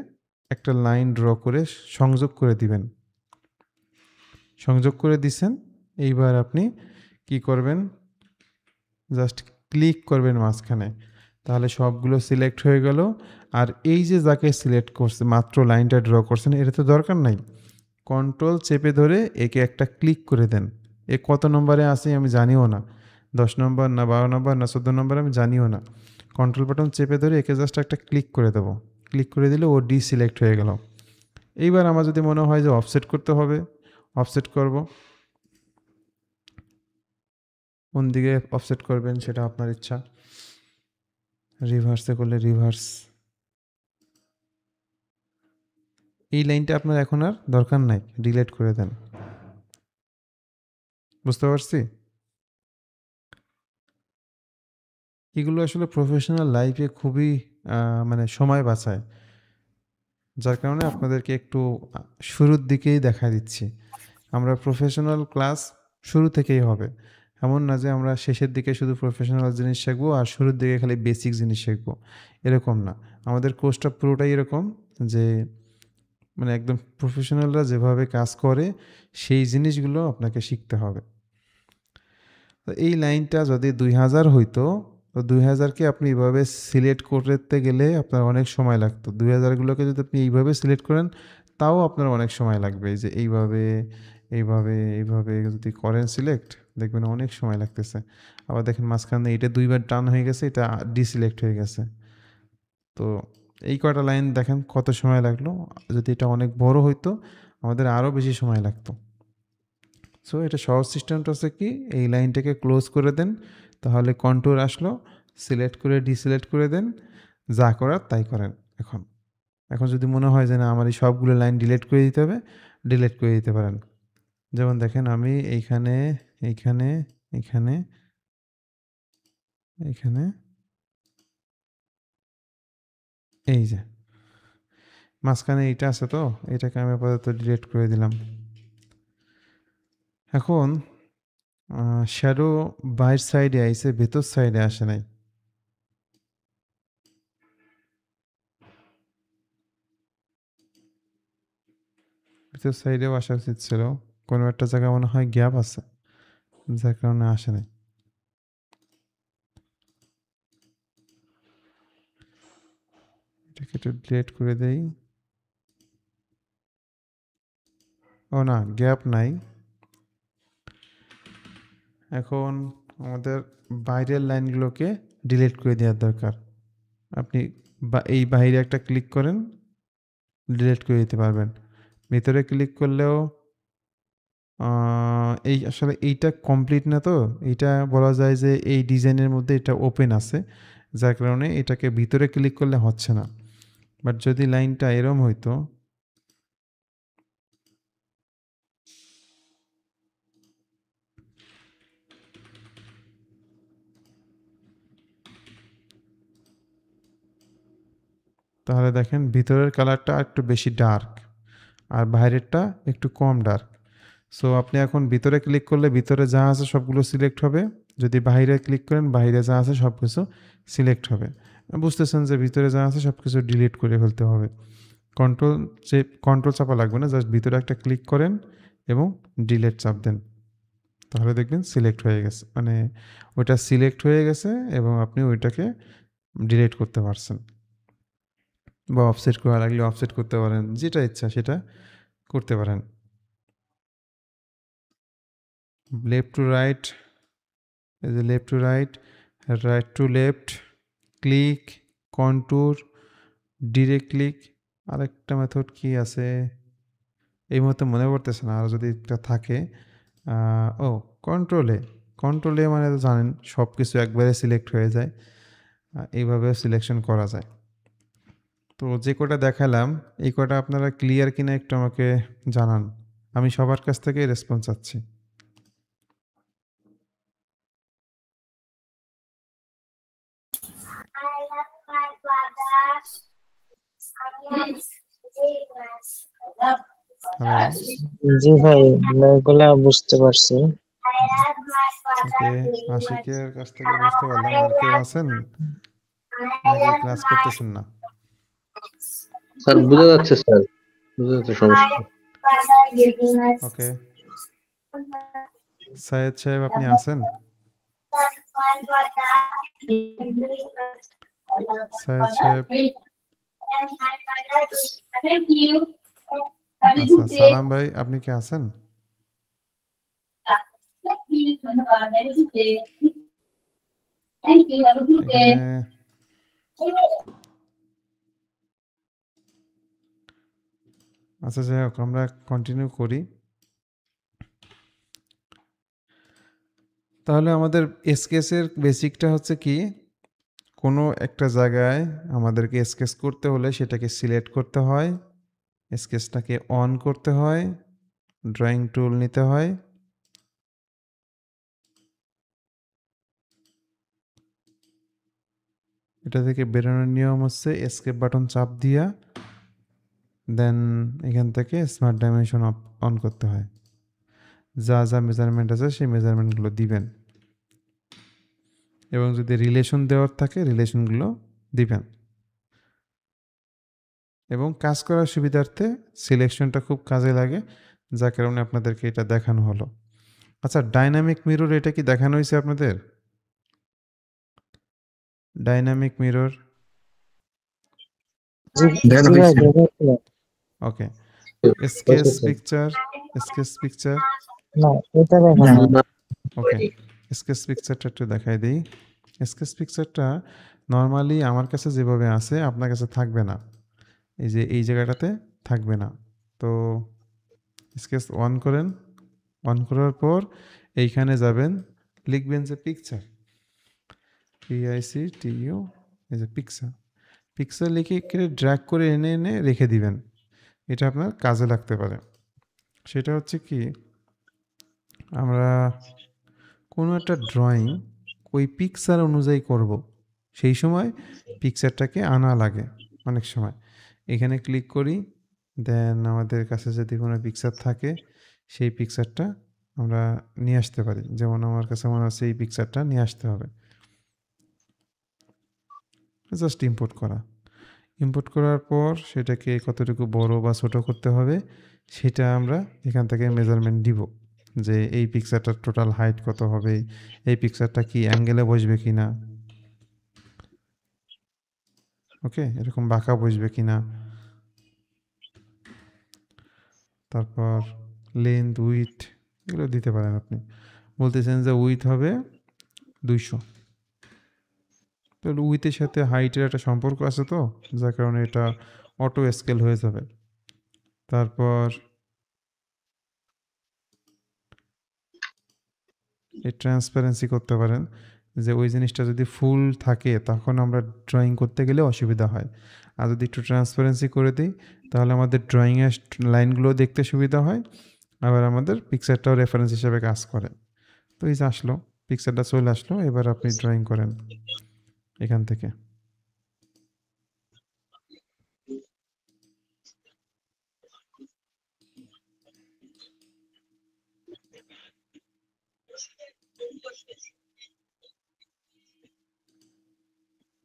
একটা লাইন ড্র করে সংযোগ করে দিবেন। সংযোগ করে দিছেন, এইবার আপনি কি করবেন, জাস্ট ক্লিক করবেন মাঝখানে, তাহলে সবগুলো সিলেক্ট হয়ে গেল। আর এই যে যাকে সিলেক্ট করছে মাত্র লাইনটা ড্র করছেন এটা তো দরকার নাই, কন্ট্রোল চেপে ধরে একে একটা ক্লিক করে দেন। এ কত নম্বরে আছে আমি জানিও না, 10 নম্বর না 12 নম্বর না 14 নম্বর আমি জানিও না, কন্ট্রোল বাটন চেপে ধরে একে জাস্ট একটা ক্লিক করে দেবো। ক্লিক করে দিলে ও ডিসিলেক্ট হয়ে গেল। এইবার আমার যদি মনে হয় যে অফসেট করতে হবে, অফসেট করব। কোন দিকে অফসেট করবেন সেটা আপনার ইচ্ছা, রিভার্সে করলে রিভার্স। এই লাইনটা আপনার এখন আর দরকার নাই, ডিলিট করে দেন। বুঝতে পারছি? এগুলো আসলে প্রফেশনাল লাইফে খুবই মানে সময় বাঁচায়, যার কারণে আপনাদেরকে একটু শুরুর দিকেই দেখা দিচ্ছি। আমরা প্রফেশনাল ক্লাস শুরু থেকেই হবে, এমন না যে আমরা শেষের দিকে শুধু প্রফেশনাল জিনিস শিখবো আর শুরুর দিকে খালি বেসিক জিনিস শিখবো, এরকম না। আমাদের কোর্সটা পুরোটাই এরকম যে মানে একদম প্রফেশনালরা যেভাবে কাজ করে সেই জিনিসগুলো আপনাকে শিখতে হবে। তো এই লাইনটা যদি 2000 হইতো, তো 2000কে আপনি এইভাবে সিলেক্ট করতে গেলে আপনার অনেক সময় লাগতো। 2000গুলোকে যদি আপনি এইভাবে সিলেক্ট করেন তাও আপনার অনেক সময় লাগবে। এই যে এইভাবে এইভাবে এইভাবে যদি করেন সিলেক্ট, দেখবেন অনেক সময় লাগতেছে। আবার দেখেন মাঝখানে এটা 2বার টার্ন হয়ে গেছে, এটা ডিসিলেক্ট হয়ে গেছে। তো এই কয়টা লাইন দেখেন কত সময় লাগলো, যদি এটা অনেক বড় হইতো আমাদের আরও বেশি সময় লাগতো। সো এটা সহজ সিস্টেমটা হচ্ছে কি, এই লাইনটাকে ক্লোজ করে দেন, তাহলে কন্ট্রোল আসলো, সিলেক্ট করে ডিসিলেক্ট করে দেন, যা করার তাই করেন। এখন এখন যদি মনে হয় যে না আমার এই সবগুলো লাইন ডিলিট করে দিতে হবে, ডিলিট করে দিতে পারেন। যেমন দেখেন আমি এইখানে এইখানে এইখানে এইখানে এই যে মাঝখানে এইটা আছে, তো এটাকে আমি আপাতত ডিলিট করে দিলাম। এখন শ্যাডো বাইর সাইডে আইছে, ভেতর সাইডে আসে নাই। ভেতর সাইডেও আসা উচিত ছিল, কোনো একটা জায়গায় মনে হয় গ্যাপ আছে যার কারণে আসে নাই। এটাকে একটু ডিলিট করে দেই। ও না, গ্যাপ নাই। এখন আমাদের বাইরের লাইনগুলোকে ডিলিট করে দেওয়ার দরকার। আপনি বা এই বাইরে একটা ক্লিক করেন, ডিলিট করে দিতে পারবেন। ভিতরে ক্লিক করলেও এই আসলে এইটা কমপ্লিট না, তো এইটা বলা যায় যে এই ডিজাইনের মধ্যে এটা ওপেন আছে, যার কারণে এটাকে ভিতরে ক্লিক করলে হচ্ছে না। বাট যদি লাইনটা এরম হইতো, তাহলে দেখেন ভিতরের কালারটা একটু বেশি ডার্ক আর বাইরেরটা একটু কম ডার্ক। সো আপনি এখন ভিতরে ক্লিক করলে ভিতরে যা আছে সবগুলো সিলেক্ট হবে, যদি বাইরে ক্লিক করেন বাইরে যা আছে সব কিছু সিলেক্ট হবে। বুঝতেছেন যে ভিতরে যা আছে সব কিছু ডিলিট করে ফেলতে হবে। কন্ট্রোল চাপা লাগবে না, জাস্ট ভিতরে একটা ক্লিক করেন এবং ডিলিট চাপ দেন, তাহলে দেখবেন সিলেক্ট হয়ে গেছে, মানে ওইটা সিলেক্ট হয়ে গেছে এবং আপনি ওইটাকে ডিলিট করতে পারছেন। বা অফসেট করা লাগলে অফসেট করতে পারেন, যেটা ইচ্ছা সেটা করতে পারেন। লেফট টু রাইট, এই যে left to right, right to left, click, contour, direct click, আরেকটা মেথড কি আছে এই মুহূর্তে মনে পড়তেছে না, আর যদি একটা থাকে ও কন্ট্রোলে মানে তো জানেন সব কিছু একবারে সিলেক্ট হয়ে যায়, এইভাবে সিলেকশন করা যায়। তো যে কটা দেখালাম এই কটা আপনারা ক্লিয়ার কিনা একটু আমাকে জানান, আমি সবার কাছ থেকে রেসপন্স চাচ্ছি। হ্যালো, জি ভাই, এগুলা বুঝতে পারছি। ওকে, আশিকের কাছ থেকে বুঝতে পারলাম। আর কেউ আছেন নাকি ক্লাস করতেছেন না? স্যার বোঝা যাচ্ছে, স্যার বোঝা যাচ্ছে, সমস্যা নেই। ওকে, সায়েদ সাহেব আপনি আছেন? সায়েদ সাহেব, আচ্ছা সালাম ভাই আপনি কি আছেন? এখানে আচ্ছা যাই হোক, আমরা কন্টিনিউ করি। তাহলে আমাদের এসকেসের বেসিকটা হচ্ছে কি, কোনো একটা জায়গায় আমাদেরকে স্কেচ করতে হলে সেটাকে সিলেক্ট করতে হয়, স্কেচটাকে অন করতে হয়, ড্রয়িং টুল নিতে হয়, এটা থেকে বেরোনোর নিয়ম হচ্ছে এসকেপ বাটন চাপ দিয়া দেন এখান থেকে স্মার্ট ডাইমেনশন অন করতে হয়, যা যা মেজারমেন্ট আছে সেই মেজারমেন্টগুলো দিবেন এবং যদি রিলেশন দেওয়ার থাকে রিলেশনগুলো দিবেন। এবং কাজ করার সুবিধার্থে সিলেকশনটা খুব কাজে লাগে, যার কারণে আপনাদেরকে এটা দেখানো হলো। আচ্ছা, ডাইনামিক মিরর এটা কি দেখানো হয়েছে আপনাদের? ডাইনামিক মিরর, ওকে, স্কেচ পিকচার, না, এটা দেখো না। ওকে, স্কেচ পিকচারটা একটু দেখাই দিই। স্কেচ পিকচারটা নর্মালি আমার কাছে যেভাবে আছে আপনার কাছে থাকবে না, এই যে এই জায়গাটাতে থাকবে না। তো স্কেচ অন করেন, অন করার পর এইখানে যাবেন, লিখবেন যে পিকচার, PICTU, এই যে পিকচার লিখে ড্র্যাগ করে এনে এনে রেখে দিবেন, এটা আপনার কাজে লাগতে পারে। সেটা হচ্ছে কি, আমরা কোনো একটা ড্রয়িং ওই পিকচার অনুযায়ী করব, সেই সময় পিকচারটাকে আনা লাগে অনেক সময়। এখানে ক্লিক করি, দেন আমাদের কাছে যদি কোনো পিকচার থাকে সেই পিকচারটা আমরা নিয়ে আসতে পারি। যেমন আমার কাছে মনে হচ্ছে এই পিকচারটা নিয়ে আসতে হবে, জাস্ট ইম্পোর্ট করা। ইম্পোর্ট করার পর সেটাকে কতটুকু বড় বা ছোট করতে হবে সেটা আমরা এখান থেকে মেজারমেন্ট দিব, যে এই পিকচারটার টোটাল হাইট কত হবে, এই পিকচারটা কি অ্যাঙ্গেলে বসবে কি না, ওকে, এরকম বাঁকা বসবে কি না, তারপর লেন্থ, উইথ এগুলো দিতে পারেন। আপনি বলতেছেন যে উইথ হবে 200, তাহলে উইথের সাথে হাইটের একটা সম্পর্ক আছে, তো যার কারণে এটা অটো স্কেল হয়ে যাবে। তারপর এই ট্রান্সপারেন্সি করতে পারেন, যে ওই জিনিসটা যদি ফুল থাকে তখন আমরা ড্রয়িং করতে গেলে অসুবিধা হয়, আর যদি একটু ট্রান্সপারেন্সি করে দিই তাহলে আমাদের ড্রয়িংয়ের লাইনগুলো দেখতে সুবিধা হয়, আবার আমাদের পিকচারটাও রেফারেন্স হিসেবে কাজ করে। তো এই যে আসলো, পিকচারটা চলে আসলো, এবার আপনি ড্রয়িং করেন এখান থেকে।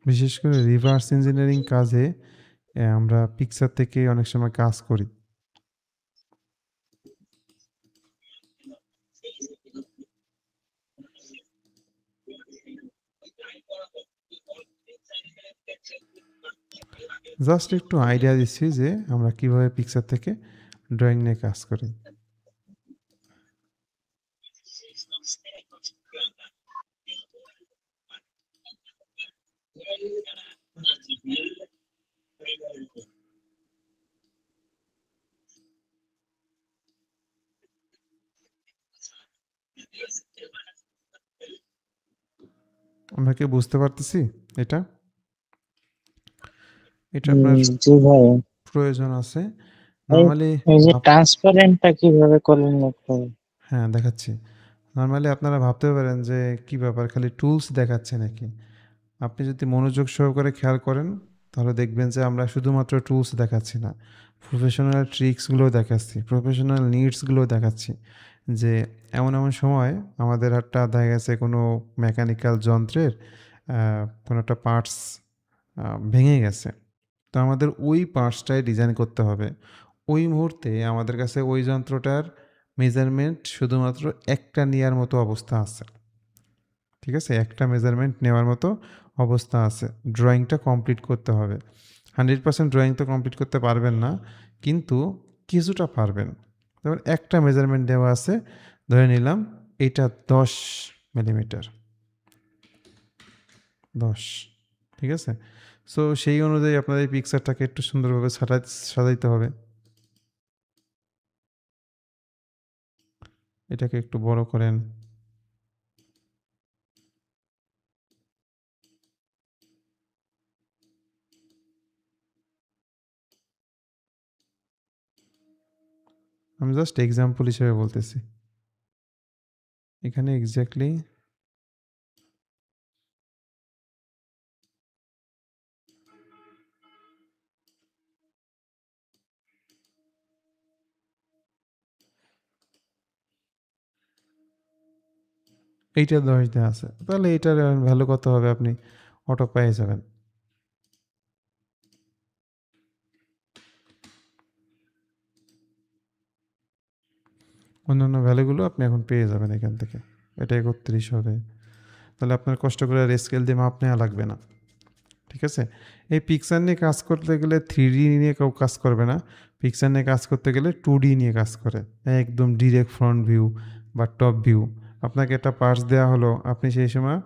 বিশেষ করে রিভার্স ইঞ্জিনিয়ারিং কাজে আমরা পিকচার থেকে অনেক সময় কাজ করি। জাস্ট একটু আইডিয়া দিচ্ছি যে আমরা কিভাবে পিকচার থেকে ড্রয়িং নিয়ে কাজ করি। আমরা কি বুঝতে পারতেছি এটা? এটা আপনার জি ভাই, প্রয়োজন আছে নর্মালি। এই যে ট্রান্সপারেন্টটা কিভাবে করলেন একটু? হ্যাঁ, দেখাচ্ছি। নর্মালি আপনারা ভাবতে পারেন যে কি ব্যাপার, খালি টুলস দেখাচ্ছে নাকি? আপনি যদি মনোযোগ সহকারে খেয়াল করেন তাহলে দেখবেন যে আমরা শুধুমাত্র টুলস দেখাচ্ছি না, প্রফেশনাল ট্রিক্সগুলো দেখাচ্ছি, প্রফেশনাল নিডসগুলো দেখাচ্ছি। যে এমন এমন সময় আমাদের একটা দেখা গেছে কোনো মেকানিক্যাল যন্ত্রের কোনো একটা পার্টস ভেঙে গেছে, তো আমাদের ওই পার্টসটাই ডিজাইন করতে হবে। ওই মুহূর্তে আমাদের কাছে ওই যন্ত্রটার মেজারমেন্ট শুধুমাত্র একটা নেওয়ার মতো অবস্থা আছে। ঠিক আছে, একটা মেজারমেন্ট নেওয়ার মতো অবস্থা আছে, ড্রয়িংটা কমপ্লিট করতে হবে। 100% ড্রয়িং তো কমপ্লিট করতে পারবেন না, কিন্তু কিছুটা পারবেন। যেমন একটা মেজারমেন্ট দেওয়া আছে, ধরে নিলাম এটা 10 মিলিমিটার, 10, ঠিক আছে। সো সেই অনুযায়ী আপনাদের এই পিকচারটাকে একটু সুন্দরভাবে সাজাইতে হবে। এটাকে একটু বড় করেন। আমি জাস্ট এক্সাম্পল হিসেবে বলতেছি। এখানে এক্স্যাক্টলি এইটা 10 দেওয়া আছে, তাহলে এটার ভ্যালু কত হবে আপনি অটো পেয়ে যাবেন। অন্যান্য ভ্যালুগুলো আপনি এখন পেয়ে যাবেন এখান থেকে। এটা 31 হবে, তাহলে আপনার কষ্ট করে আর স্কেল দিয়ে মাপ নেওয়া লাগবে না। ঠিক আছে, এই পিকচার নিয়ে কাজ করতে গেলে 3D নিয়ে কেউ কাজ করবে না। পিকচার নিয়ে কাজ করতে গেলে 2D নিয়ে কাজ করে, একদম ডিরেক্ট ফ্রন্ট ভিউ বা টপ ভিউ। আপনাকে একটা পার্টস দেওয়া হলো, আপনি সেই সময়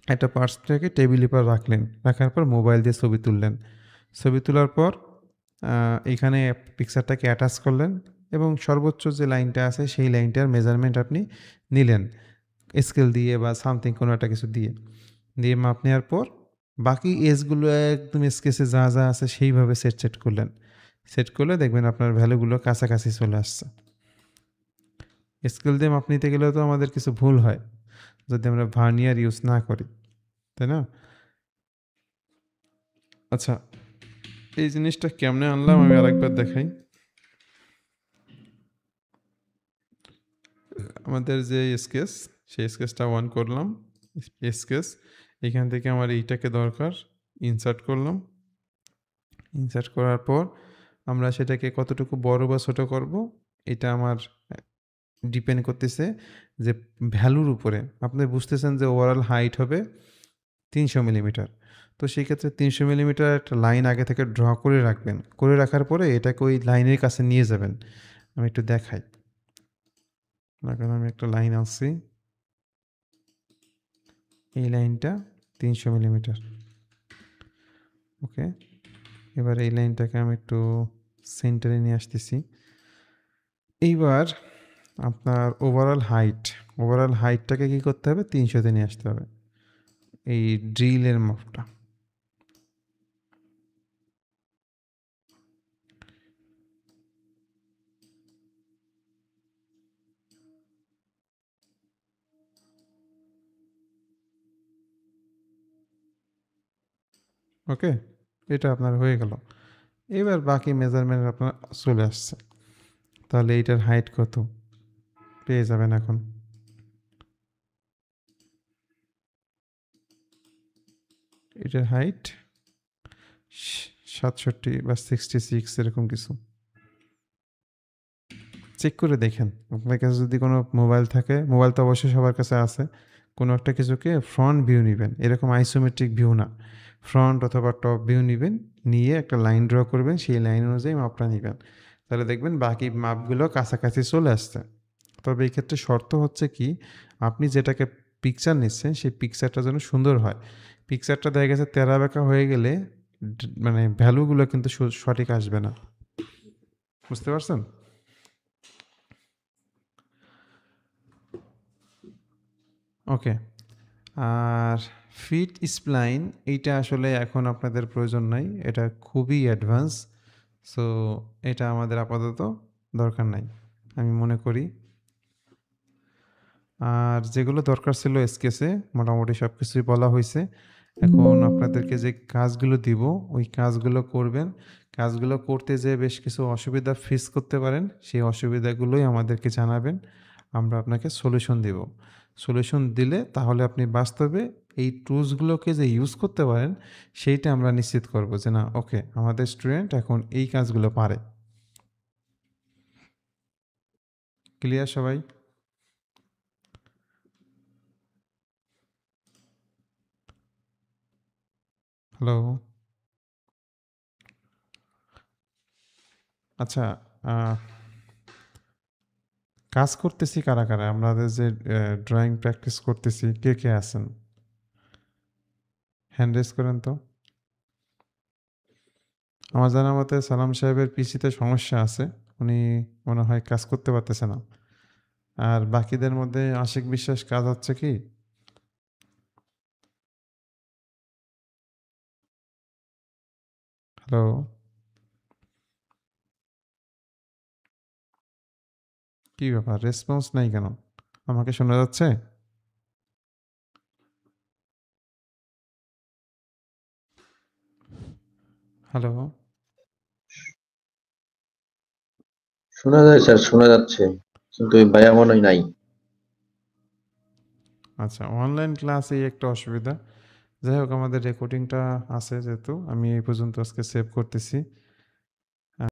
একটা পার্টসটাকে টেবিলের উপর রাখলেন, রাখার পর মোবাইল দিয়ে ছবি তুললেন। ছবি তোলার পর এখানে পিকচারটাকে অ্যাটাচ করলেন এবং সর্বোচ্চ যে লাইনটা আছে সেই লাইনটার মেজারমেন্ট আপনি নিলেন স্কেল দিয়ে বা সামথিং কোনো একটা কিছু দিয়ে মাপ নেওয়ার পর বাকি এজগুলো একদম স্কেচে যা যা আছে সেইভাবে সেট করলেন। সেট করলে দেখবেন আপনার ভ্যালুগুলো কাছাকাছি চলে আসছে। স্কেল দিয়ে মাপ নিতে গেলেও তো আমাদের কিছু ভুল হয় যদি আমরা ভার্নিয়ার ইউজ না করি, তাই না? আচ্ছা, এই জিনিসটা কেমনে আনলাম আমি আরেকবার দেখাই। আমাদের যে স্কেচ, সেই স্কেচটা অন করলাম, স্কেচ এখান থেকে আমার এইটাকে দরকার, ইনসার্ট করলাম। ইনসার্ট করার পর আমরা সেটাকে কতটুকু বড় বা ছোট করব এটা আমার ডিপেন্ড করতেছে যে ভ্যালুর উপরে। আপনি বুঝতেছেন যে ওভারঅল হাইট হবে 300 মিলিমিটার, তো সেই ক্ষেত্রে 300 মিলিমিটার একটা লাইন আগে থেকে ড্র করে রাখবেন। করে রাখার পরে এটাকে ওই লাইনের কাছে নিয়ে যাবেন। আমি একটু দেখাই। এখন আমি একটা লাইন আনছি, এই লাইনটা 300 মিলিমিটার। ওকে, এবার এই লাইনটাকে আমি একটু সেন্টারে নিয়ে আসতেছি। এইবার আপনার ওভারঅল হাইটটাকে কি করতে হবে, 300-তে নিয়ে আসতে হবে, এই ড্রিলের মাপটা। ওকে, এটা আপনার হয়ে গেল। এবার বাকি মেজারমেন্ট আপনার চলে আসছে। তাহলে এইটার হাইট কত পেয়ে যাবেন এখন। এটার হাইট 67 বা 66 এরকম কিছু। চেক করে দেখেন, আপনার কাছে যদি কোনো মোবাইল থাকে, মোবাইল তো অবশ্যই সবার কাছে আছে, কোনো একটা কিছুকে ফ্রন্ট ভিউ নেবেন, এরকম আইসোমেট্রিক ভিউ না, ফ্রন্ট অথবা টপ ভিউ নেবেন, নিয়ে একটা লাইন ড্র করবেন, সেই লাইন অনুযায়ী মাপটা নেবেন। তাহলে দেখবেন বাকি মাপগুলো কাছাকাছি চলে আসছে। তবে এই ক্ষেত্রে শর্ত হচ্ছে কি, আপনি যেটাকে পিকচার নিচ্ছেন সেই পিকচারটা যেন সুন্দর হয়। পিকচারটা দেখা গেছে তেরা বেঁকা হয়ে গেলে মানে ভ্যালুগুলো কিন্তু সঠিক আসবে না। বুঝতে পারছেন? ওকে, আর ফিট স্প্লাইন এইটা আসলে এখন আপনাদের প্রয়োজন নাই, এটা খুবই অ্যাডভান্স। সো এটা আমাদের আপাতত দরকার নাই আমি মনে করি। আর যেগুলো দরকার ছিল স্কেচে মোটামুটি সব কিছুই বলা হয়েছে। এখন আপনাদেরকে যে কাজগুলো দিব ওই কাজগুলো করবেন। কাজগুলো করতে যেয়ে বেশ কিছু অসুবিধা ফেস করতে পারেন, সেই অসুবিধাগুলোই আমাদেরকে জানাবেন, আমরা আপনাকে সলিউশন দিব। সলিউশন দিলে তাহলে আপনি বাস্তবে এই টুলসগুলোকে যে ইউজ করতে পারেন সেইটা আমরা নিশ্চিত করব যে না, ওকে, আমাদের স্টুডেন্ট এখন এই কাজগুলো পারে। ক্লিয়ার সবাই? হ্যালো? আচ্ছা, কাজ করতেছি কারা কারা, আমাদের যে ড্রয়িং প্র্যাকটিস করতেছি কে কে আছেন, হ্যান্ড রেজ করেন তো। আমার জানা মতে সালাম সাহেবের পিসিতে সমস্যা আছে, উনি মনে হয় কাজ করতে পারতেছে না। আর বাকিদের মধ্যে আশিক বিশ্বাস কাজ হচ্ছে কি? হ্যালো? কি ব্যাপার, রেসপন্স নাই কেন? আমাকে শোনা যাচ্ছে? হ্যালো? শোনা যায় স্যার, শোনা যাচ্ছে, কিন্তু ওই ভাইয়া মনে হয় নাই। আচ্ছা, অনলাইন ক্লাসে একটা অসুবিধা। যাই হোক, আমাদের রেকর্ডিংটা আছে যেহেতু, আমি এই পর্যন্ত আজকে সেভ করতেছি।